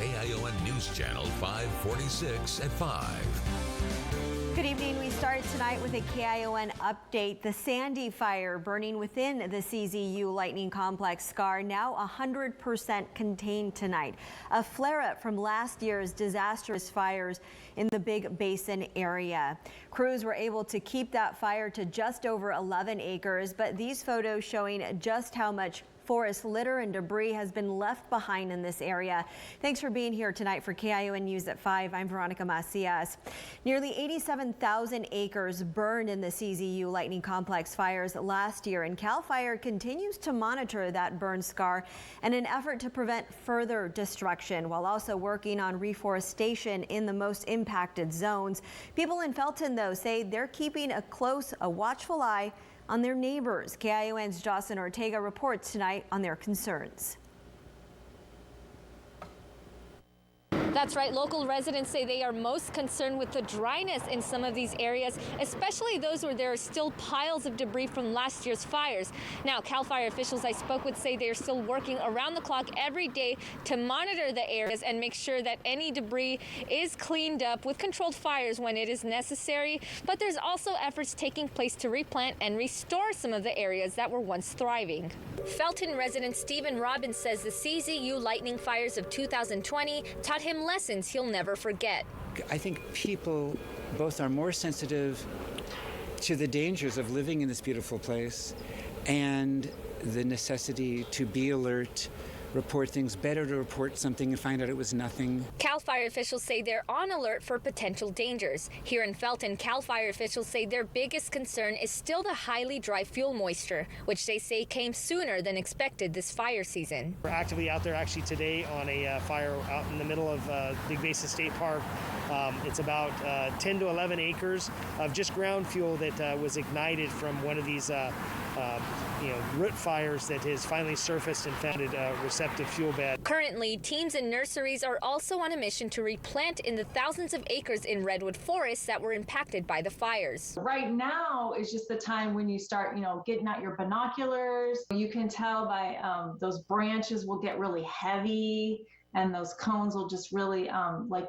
KION News Channel 546 at 5. Good evening. We start tonight with a KION update. The Sandy fire burning within the CZU Lightning Complex SCAR now 100% contained tonight. A flare-up from last year's disastrous fires in the Big Basin area. Crews were able to keep that fire to just over 11 acres, but these photos showing just how much forest litter and debris has been left behind in this area. Thanks for being here tonight for KION News at 5. I'm Veronica Macias. Nearly 87,000 acres burned in the CZU Lightning Complex fires last year, and CAL FIRE continues to monitor that burn scar in an effort to prevent further destruction while also working on reforestation in the most impacted zones. People in Felton, though, say they're keeping a watchful eye on their neighbors. KION's Jocelyn Ortega reports tonight on their concerns. That's right. Local residents say they are most concerned with the dryness in some of these areas, especially those where there are still piles of debris from last year's fires. Now, CAL FIRE officials I spoke with say they are still working around the clock every day to monitor the areas and make sure that any debris is cleaned up with controlled fires when it is necessary. But there's also efforts taking place to replant and restore some of the areas that were once thriving. Felton resident Stephen Robbins says the CZU lightning fires of 2020 taught him lessons he'll never forget. I think people both are more sensitive to the dangers of living in this beautiful place and the necessity to be alert, report things, better to report something and find out it was nothing. CAL FIRE officials say they're on alert for potential dangers. Here in Felton, CAL FIRE officials say their biggest concern is still the highly dry fuel moisture, which they say came sooner than expected this fire season. We're actively out there actually today on a fire out in the middle of Big Basin State Park. It's about 10 to 11 acres of just ground fuel that was ignited from one of these root fires that has finally surfaced and found a receptive fuel bed. Currently, teams and nurseries are also on a mission to replant in the thousands of acres in redwood forests that were impacted by the fires. Right now is just the time when you start, getting out your binoculars. You can tell by those branches will get really heavy and those cones will just really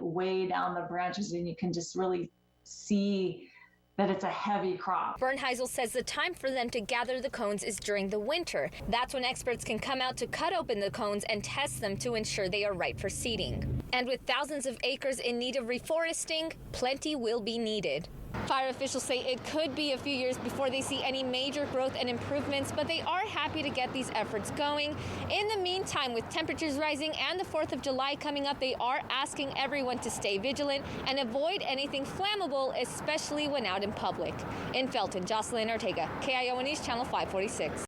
weigh down the branches, and you can just really see that it's a heavy crop. Bernheisel says the time for them to gather the cones is during the winter. That's when experts can come out to cut open the cones and test them to ensure they are right for seeding. And with thousands of acres in need of reforesting, plenty will be needed. Fire officials say it could be a few years before they see any major growth and improvements, but they are happy to get these efforts going. In the meantime, with temperatures rising and the 4th of July coming up, they are asking everyone to stay vigilant and avoid anything flammable, especially when out in public. In Felton, Jocelyn Ortega, KION News Channel 546.